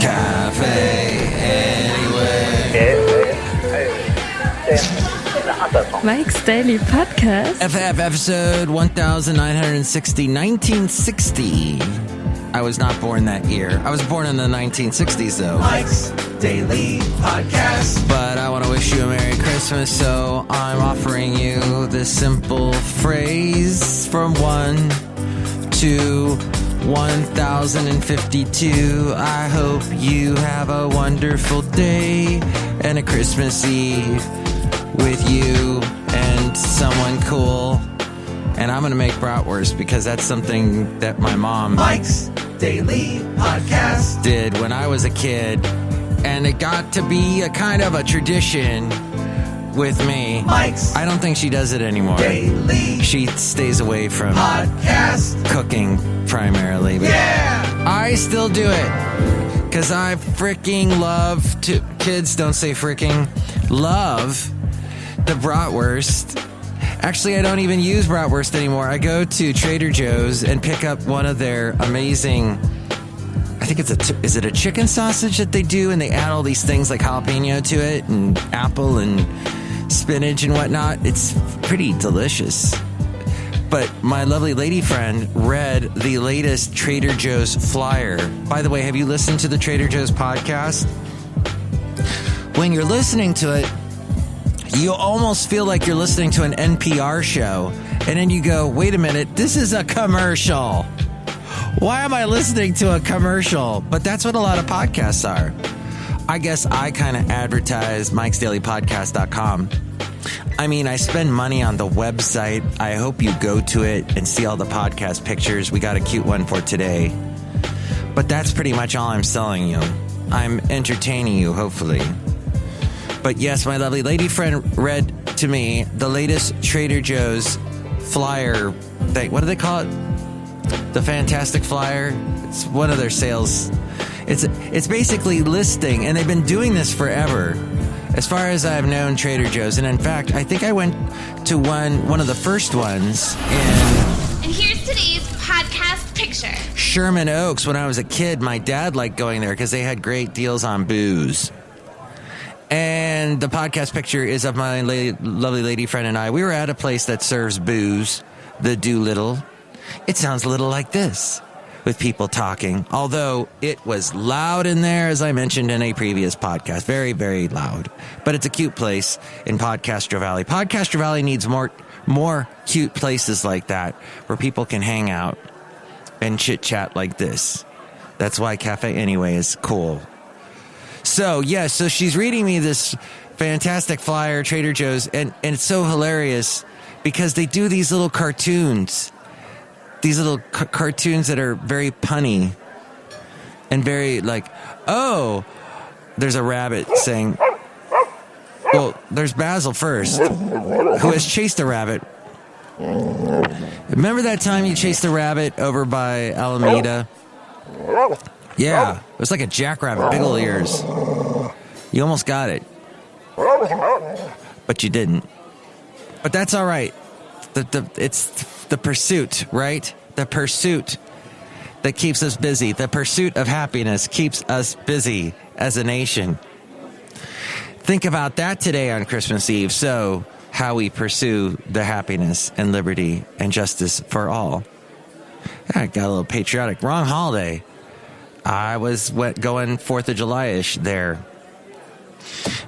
Cafe Anyway. Mike's Daily Podcast. FF episode 1960, 1960. I was not born that year. I was born in the 1960s, though. Mike's Daily Podcast. But I want to wish you a Merry Christmas, so I'm offering you this simple phrase from 1 to 1052. I hope you have a wonderful day and a Christmas Eve with you and someone cool. And I'm going to make bratwurst because that's something that my mom Mike's Daily Podcast did when I was a kid. And it got to be a kind of a tradition with me. Mike's I don't think she does it anymore. Daily She stays away from Podcast. cooking primarily. But Yeah! I still do it because I freaking love to. Kids don't say freaking. Love the bratwurst. Actually, I don't even use bratwurst anymore. I go to Trader Joe's and pick up one of their amazing. I think is it a chicken sausage that they do, and they add all these things like jalapeno to it and apple and spinach and whatnot. It's pretty delicious. But my lovely lady friend read the latest Trader Joe's flyer. By the way, have you listened to the Trader Joe's podcast? When you're listening to it, you almost feel like you're listening to an NPR show. And then you go, wait a minute, this is a commercial. Why am I listening to a commercial? But that's what a lot of podcasts are. I guess I kind of advertise MikesDailyPodcast.com. I mean, I spend money on the website. I hope you go to it and see all the podcast pictures. We got a cute one for today. But that's pretty much all I'm selling you. I'm entertaining you, hopefully. But yes, my lovely lady friend read to me the latest Trader Joe's flyer thing. What do they call it? The Fantastic Flyer. It's one of their sales. It's basically listing, and they've been doing this forever. As far as I've known Trader Joe's, and in fact, I think I went to one of the first ones And here's today's podcast picture. Sherman Oaks. When I was a kid, my dad liked going there because they had great deals on booze. And the podcast picture is of my lovely lady friend and I. We were at a place that serves booze, the Doolittle. It sounds a little like this, with people talking. Although it was loud in there, as I mentioned in a previous podcast. Very, very loud. But it's a cute place in Podcastro Valley. Podcastro Valley needs more cute places like that, where people can hang out and chit-chat like this. That's why Cafe Anyway is cool. So, yeah, so she's reading me this fantastic flyer, Trader Joe's, and it's so hilarious because they do these little cartoons. These little cartoons that are very punny and very like, oh, there's a rabbit saying, well, there's Basil first, who has chased a rabbit. Remember that time you chased a rabbit over by Alameda? Yeah, it was like a jackrabbit, big old ears. You almost got it, but you didn't. But that's all right. It's the pursuit, right? The pursuit that keeps us busy. The pursuit of happiness keeps us busy as a nation. Think about that today on Christmas Eve. So, how we pursue the happiness and liberty and justice for all. I got a little patriotic. Wrong holiday. I was going 4th of July-ish there.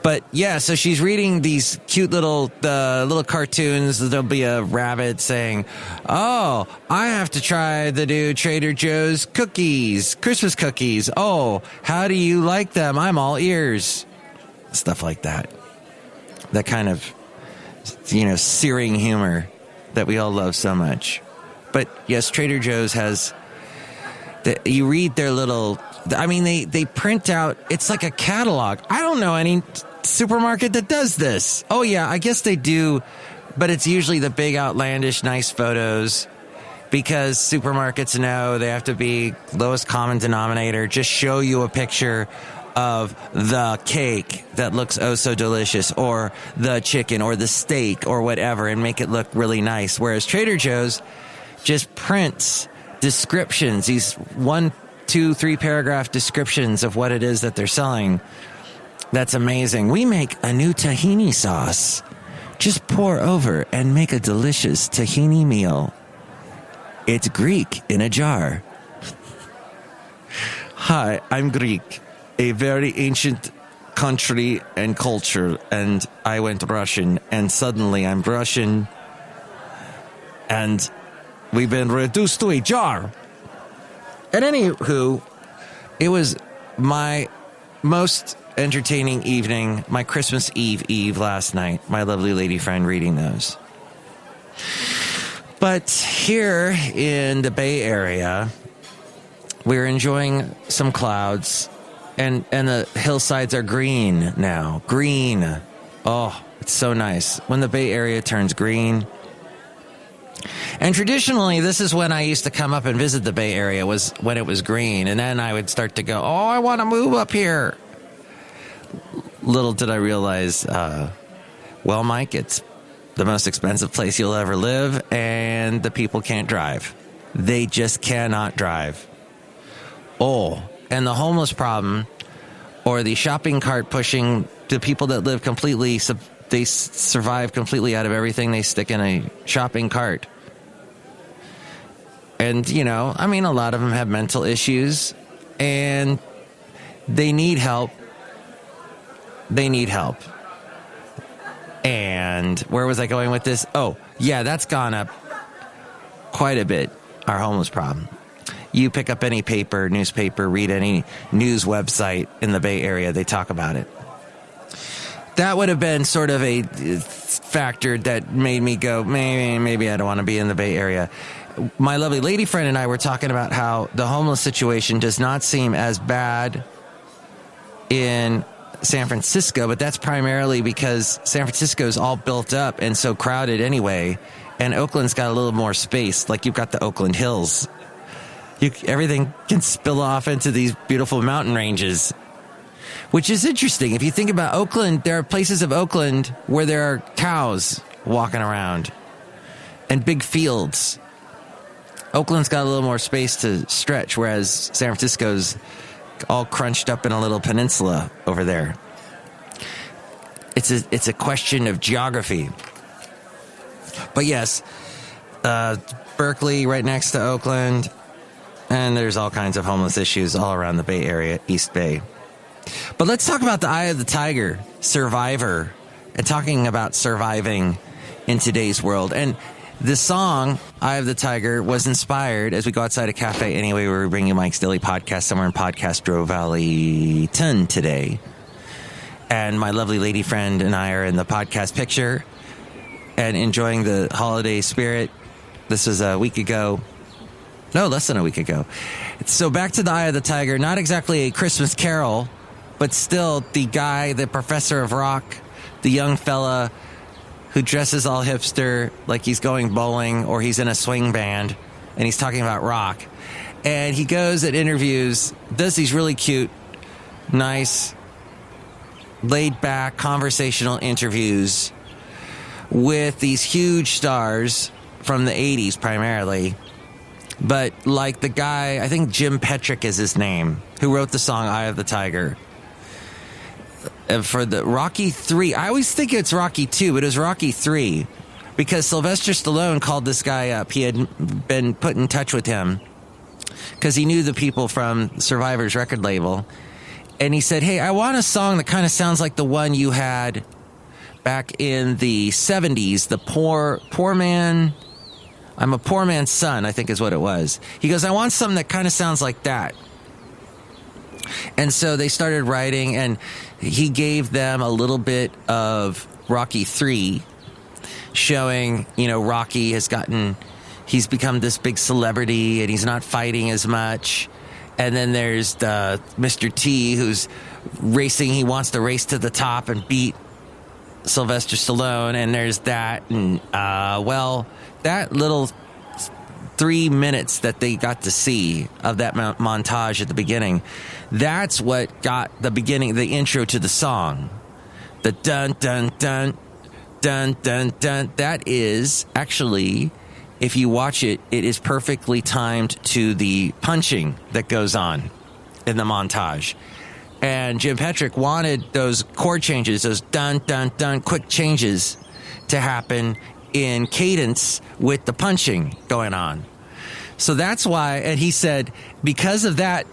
But yeah, so she's reading these cute little cartoons. There'll be a rabbit saying, oh, I have to try the new Trader Joe's cookies, Christmas cookies. Oh, how do you like them? I'm all ears. Stuff like that. That kind of, searing humor that we all love so much. But yes, Trader Joe's has, you read their little, they print out, it's like a catalog. I don't know any supermarket that does this. Oh yeah, I guess they do, but it's usually the big outlandish nice photos because supermarkets know they have to be lowest common denominator. Just show you a picture of the cake that looks oh so delicious, or the chicken or the steak or whatever, and make it look really nice. Whereas Trader Joe's just prints descriptions, these 1 2-3 paragraph descriptions of what it is that they're selling. That's amazing. We make a new tahini sauce. Just pour over and make a delicious tahini meal. It's Greek in a jar. Hi, I'm Greek, a very ancient country and culture, and I went Russian, and suddenly I'm Russian, and we've been reduced to a jar. And anywho, it was my most entertaining evening, my Christmas Eve last night, my lovely lady friend reading those. But here in the Bay Area, we're enjoying some clouds, and the hillsides are green now. Green. Oh, it's so nice when the Bay Area turns green. And traditionally, this is when I used to come up and visit the Bay Area, was when it was green. And then I would start to go, oh, I want to move up here. Little did I realize, well, Mike, it's the most expensive place you'll ever live, and the people can't drive. They just cannot drive. Oh, and the homeless problem, or the shopping cart pushing, the people that live completely, they survive completely out of everything they stick in a shopping cart. And, you know, I mean, a lot of them have mental issues, and they need help. They need help. And where was I going with this? Oh, yeah, that's gone up quite a bit, our homeless problem. You pick up any paper, newspaper, read any news website in the Bay Area, they talk about it. That would have been sort of a factor that made me go, maybe I don't want to be in the Bay Area. My lovely lady friend and I were talking about how the homeless situation does not seem as bad in San Francisco, but that's primarily because San Francisco is all built up and so crowded anyway, and Oakland's got a little more space. Like, you've got the Oakland Hills. Everything can spill off into these beautiful mountain ranges, which is interesting. If you think about Oakland, there are places of Oakland where there are cows walking around and big fields. Oakland's got a little more space to stretch, whereas San Francisco's all crunched up in a little peninsula over there. It's a question of geography. But yes, Berkeley right next to Oakland, and there's all kinds of homeless issues all around the Bay Area, East Bay. But let's talk about the Eye of the Tiger, Survivor, and talking about surviving in today's world. And the song, Eye of the Tiger, was inspired, as we go outside a cafe anyway, where we bring you Mike's Daily Podcast somewhere in Podcastro Valleyton today. And my lovely lady friend and I are in the podcast picture and enjoying the holiday spirit. This was a week ago. No, less than a week ago. So back to the Eye of the Tiger, not exactly a Christmas carol, but still the guy, the professor of rock, the young fella who dresses all hipster like he's going bowling or he's in a swing band and he's talking about rock. And he goes at interviews, does these really cute, nice, laid back, conversational interviews with these huge stars from the 80s primarily. But like the guy, I think Jim Petrick is his name, who wrote the song Eye of the Tiger. For the Rocky 3, I always think it's Rocky 2, but it was Rocky 3, because Sylvester Stallone called this guy up. He had been put in touch with him because he knew the people from Survivor's record label. And he said, hey, I want a song that kind of sounds like the one you had back in the 70s, the poor man... I'm a poor man's son, I think is what it was. He goes, I want something that kind of sounds like that. And so they started writing, and he gave them a little bit of Rocky 3, showing, you know, Rocky he's become this big celebrity, and he's not fighting as much. And then there's the Mr. T, who's racing. He wants to race to the top and beat Sylvester Stallone. And there's that. And, that little 3 minutes that they got to see of that montage at the beginning, that's what got the intro to the song. The dun, dun, dun, dun, dun, dun. That is actually if you watch it, it is perfectly timed to the punching that goes on in the montage. And Jim Petrick wanted those chord changes, those dun, dun, dun, quick changes to happen in cadence with the punching going on. So that's why, and he said, because of that,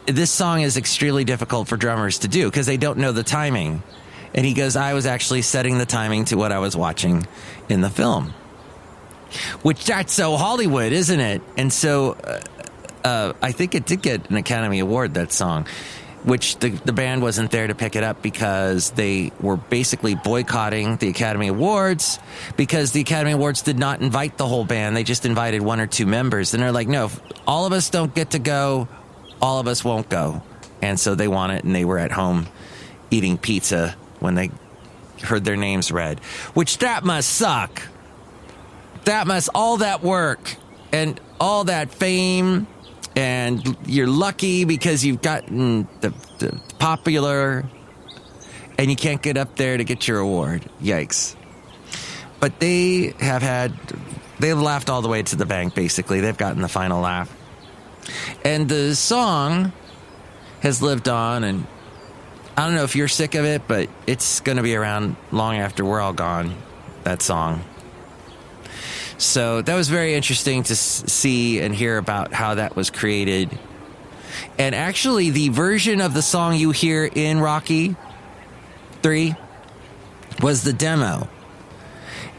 this song is extremely difficult for drummers to do because they don't know the timing. And he goes, I was actually setting the timing to what I was watching in the film. Which, that's so Hollywood, isn't it? And so I think it did get an Academy Award, that song, which the band wasn't there to pick it up because they were basically boycotting the Academy Awards because the Academy Awards did not invite the whole band. They just invited one or two members. And they're like, no, if all of us don't get to go, all of us won't go. And so they want it, and they were at home eating pizza when they heard their names read, which that must suck. That must, all that work and all that fame, and you're lucky because you've gotten the popular, and you can't get up there to get your award. Yikes. But they've laughed all the way to the bank, basically. They've gotten the final laugh. And the song has lived on, and I don't know if you're sick of it, but it's going to be around long after we're all gone, that song. So that was very interesting to see and hear about how that was created. And actually, the version of the song you hear in Rocky 3 was the demo.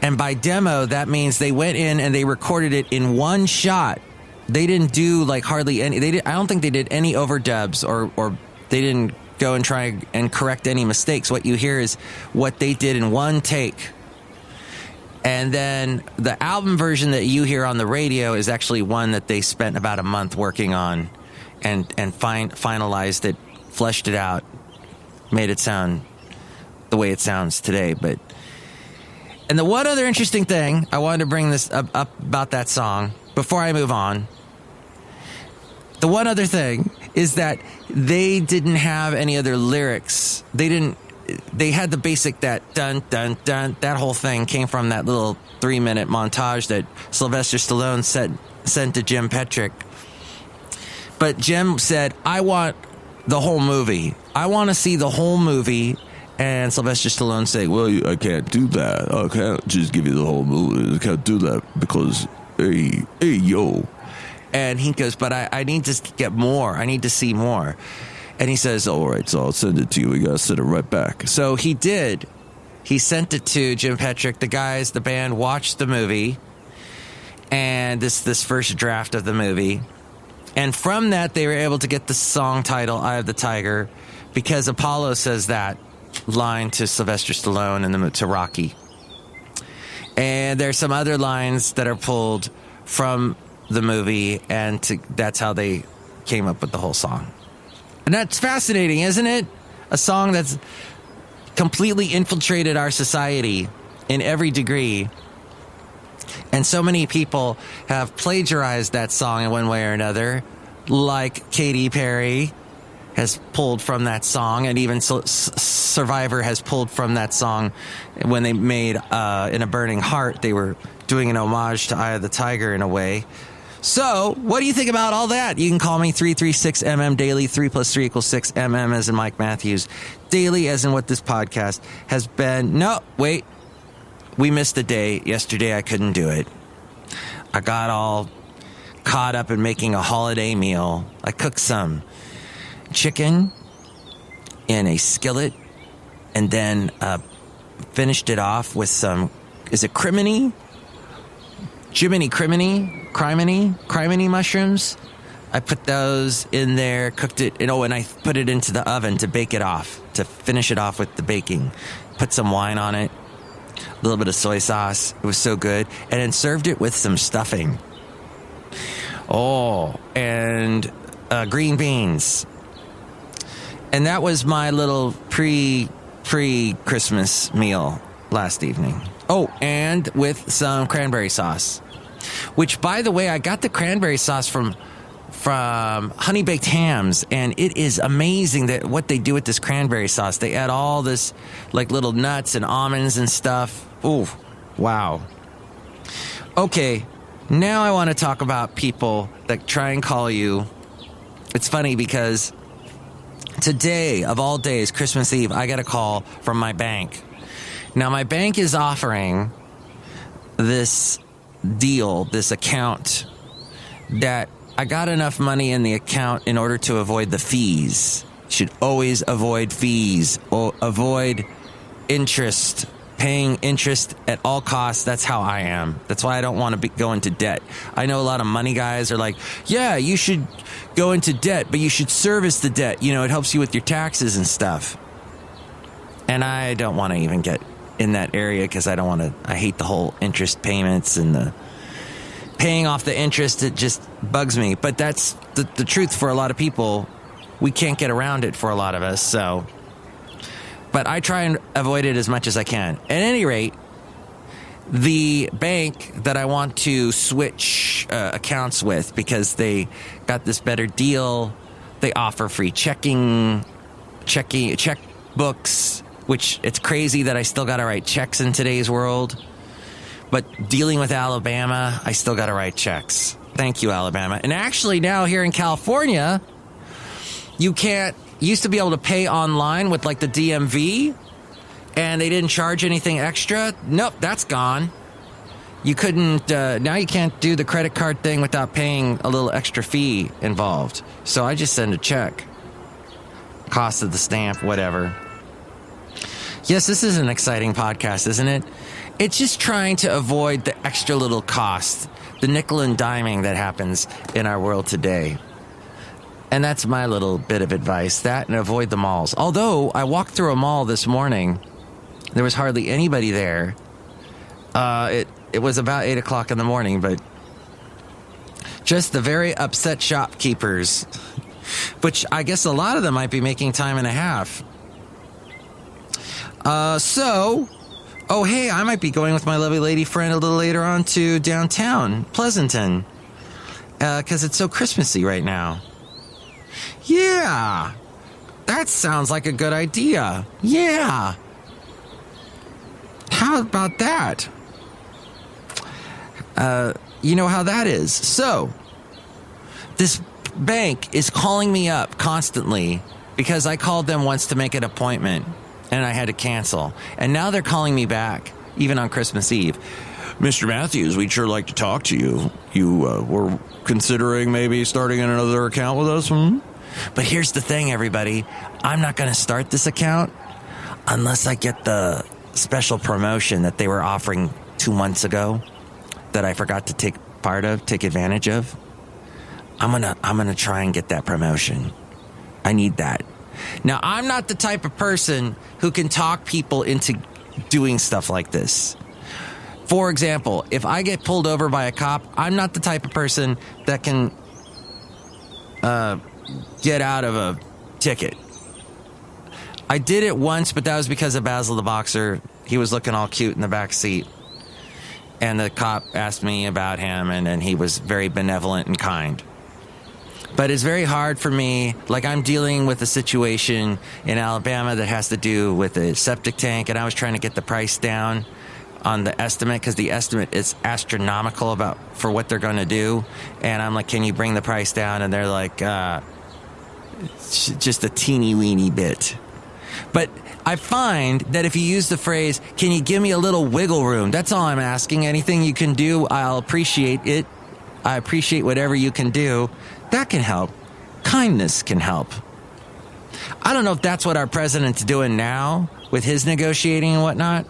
And by demo, that means they went in and they recorded it in one shot. They didn't do like hardly any. I don't think they did any overdubs or they didn't go and try and correct any mistakes. What you hear is what they did in one take. And then the album version that you hear on the radio is actually one that they spent about a month working on and finalized it, fleshed it out, made it sound the way it sounds today. And the one other interesting thing I wanted to bring this up about that song before I move on. The one other thing is that they didn't have any other lyrics. They had the basic, that dun, dun, dun, that whole thing came from that little 3-minute montage that Sylvester Stallone sent to Jim Petrick. But Jim said, I want the whole movie. I want to see the whole movie. And Sylvester Stallone said, well, I can't do that. I can't just give you the whole movie. I can't do that because, hey, yo. And he goes, but I need to get more. I need to see more. And he says, all right, so I'll send it to you. We got to send it right back. So he did. He sent it to Jim Petrick. The band watched the movie. And this first draft of the movie. And from that, they were able to get the song title, Eye of the Tiger, because Apollo says that line to Sylvester Stallone and to Rocky. And there's some other lines that are pulled from the movie, and that's how they came up with the whole song. And that's fascinating, isn't it? A song that's completely infiltrated our society in every degree. And so many people have plagiarized that song in one way or another, like Katy Perry has pulled from that song, and even Survivor has pulled from that song. When they made In a Burning Heart, they were doing an homage to Eye of the Tiger in a way. So, what do you think about all that? You can call me 336MM Daily, 3 + 3 = 6, MM as in Mike Matthews. Daily as in what this podcast has been. No, wait. We missed a day. Yesterday I couldn't do it. I got all caught up in making a holiday meal. I cooked some chicken in a skillet and then finished it off with some, is it criminy? Criminy mushrooms. I put those in there, cooked it, and I put it into the oven to bake it off, to finish it off with the baking. Put some wine on it, a little bit of soy sauce. It was so good. And then served it with some stuffing. Oh, and green beans. And that was my little pre-Christmas meal last evening. Oh, and with some cranberry sauce. Which, by the way, I got the cranberry sauce from Honey Baked Hams, and it is amazing that what they do with this cranberry sauce. They add all this, like, little nuts and almonds and stuff. Ooh, wow. Okay, Now I want to talk about people that try and call you. It's funny because today, of all days, Christmas Eve, I got a call from my bank. Now, my bank is offering this deal, this account, that I got enough money in the account in order to avoid the fees. Should always avoid fees or avoid interest. Paying interest at all costs. That's how I am. That's why I don't want to go into debt. I know a lot of money guys are like, yeah, you should go into debt, but you should service the debt. You know, it helps you with your taxes and stuff. And I don't want to even get in that area because I hate the whole interest payments and the paying off the interest. It just bugs me. But that's the truth for a lot of people. We can't get around it for a lot of us, so... But I try and avoid it as much as I can. At any rate, the bank that I want to switch accounts with because they got this better deal, they offer free checkbooks, which it's crazy that I still got to write checks in today's world. But dealing with Alabama, I still got to write checks. Thank you, Alabama. And actually now here in California, you used to be able to pay online with like the DMV and they didn't charge anything extra. Nope, that's gone. You couldn't, now you can't do the credit card thing without paying a little extra fee involved. So I just send a check. Cost of the stamp, whatever. Yes, this is an exciting podcast, isn't it? It's just trying to avoid the extra little cost, the nickel and diming that happens in our world today. And that's my little bit of advice, that and avoid the malls. Although I walked through a mall this morning, there was hardly anybody there. It was about 8 o'clock in the morning, but just the very upset shopkeepers, which I guess a lot of them might be making time and a half. Hey, I might be going with my lovely lady friend a little later on to downtown Pleasanton, because it's so Christmassy right now. Yeah, that sounds like a good idea. Yeah. How about that? You know how that is. So, this bank is calling me up constantly because I called them once to make an appointment and I had to cancel. And now they're calling me back, even on Christmas Eve. Mr. Matthews, we'd sure like to talk to you. You were considering maybe starting another account with us? But here's the thing, everybody. I'm not going to start this account unless I get the special promotion that they were offering 2 months ago that I forgot to take advantage of. I'm gonna try and get that promotion. I need that. Now, I'm not the type of person who can talk people into doing stuff like this. For example, if I get pulled over by a cop, I'm not the type of person that can get out of a ticket. I did it once, but that was because of Basil the Boxer. He was looking all cute in the back seat. And the cop asked me about him, and he was very benevolent and kind. But it's very hard for me. Like, I'm dealing with a situation in Alabama that has to do with a septic tank, and I was trying to get the price down on the estimate because the estimate is astronomical for what they're going to do. And I'm like, can you bring the price down? And they're like, just a teeny weeny bit. But I find that if you use the phrase, can you give me a little wiggle room? That's all I'm asking. Anything you can do, I'll appreciate it. I appreciate whatever you can do. That can help. Kindness can help. I don't know if that's what our president's doing now with his negotiating and whatnot.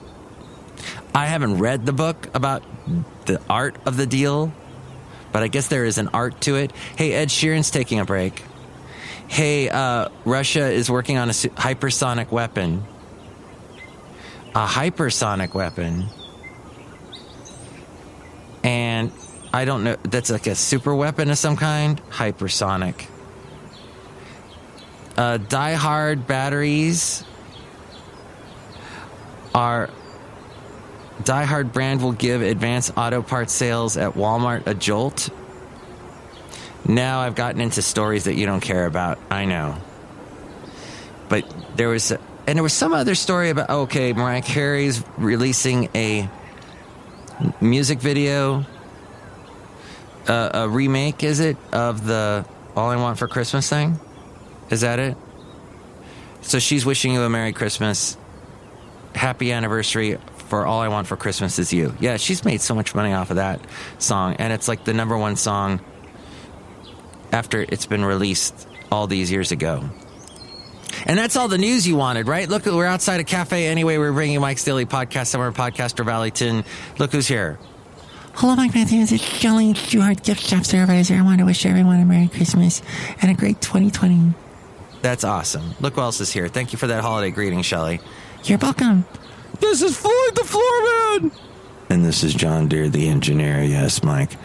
I haven't read the book about the art of the deal, but I guess there is an art to it. Hey, Ed Sheeran's taking a break. Hey, Russia is working on a hypersonic weapon. A hypersonic weapon. And I don't know, that's like a super weapon of some kind? Hypersonic. Die-hard batteries are... Die-hard brand will give advanced auto parts sales at Walmart a jolt. Now I've gotten into stories that you don't care about. I know. But there was some other story about, okay, Mariah Carey's releasing a music video a remake, is it, of the All I Want for Christmas thing? Is that it? So she's wishing you a Merry Christmas. Happy anniversary for All I Want for Christmas Is You. Yeah, she's made so much money off of that song, and it's like the number one song after it's been released all these years ago. And that's all the news you wanted, right? Look, we're outside a cafe anyway. We're bringing Mike's Daily Podcast, Summer Podcaster Valleyton. Look who's here. Hello, Mike Matthews. It's Chely Shoehart, gift shop supervisor. I want to wish everyone a Merry Christmas and a great 2020. That's awesome. Look who else is here. Thank you for that holiday greeting, Chely. You're welcome. This is Floyd the Floorman. And this is John Deere, the engineer. Yes, Mike.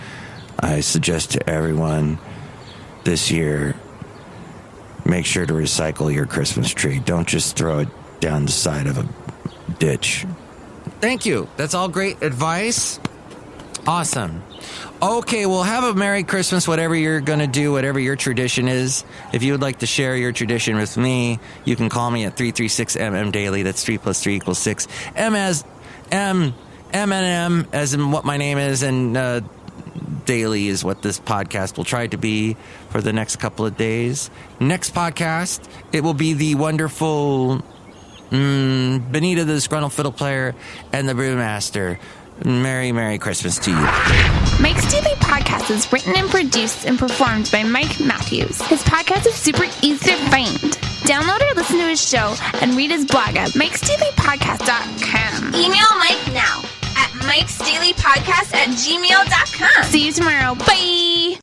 I suggest to everyone this year, make sure to recycle your Christmas tree. Don't just throw it down the side of a ditch. Thank you. That's all great advice. Awesome. Okay, well, have a Merry Christmas, whatever you're going to do, whatever your tradition is. If you would like to share your tradition with me, you can call me at 336-MM Daily. That's 3 + 3 = 6. M as M and M as in what my name is, and Daily is what this podcast will try to be for the next couple of days. Next podcast, it will be the wonderful Benita, the Disgruntled Fiddle Player, and the Brewmaster. Merry Christmas to you. Mike's Daily Podcast is written and produced and performed by Mike Matthews. His podcast is super easy to find. Download or listen to his show and read his blog at MikesDailyPodcast.com. Email Mike now at MikesDailyPodcast@gmail.com. See you tomorrow. Bye!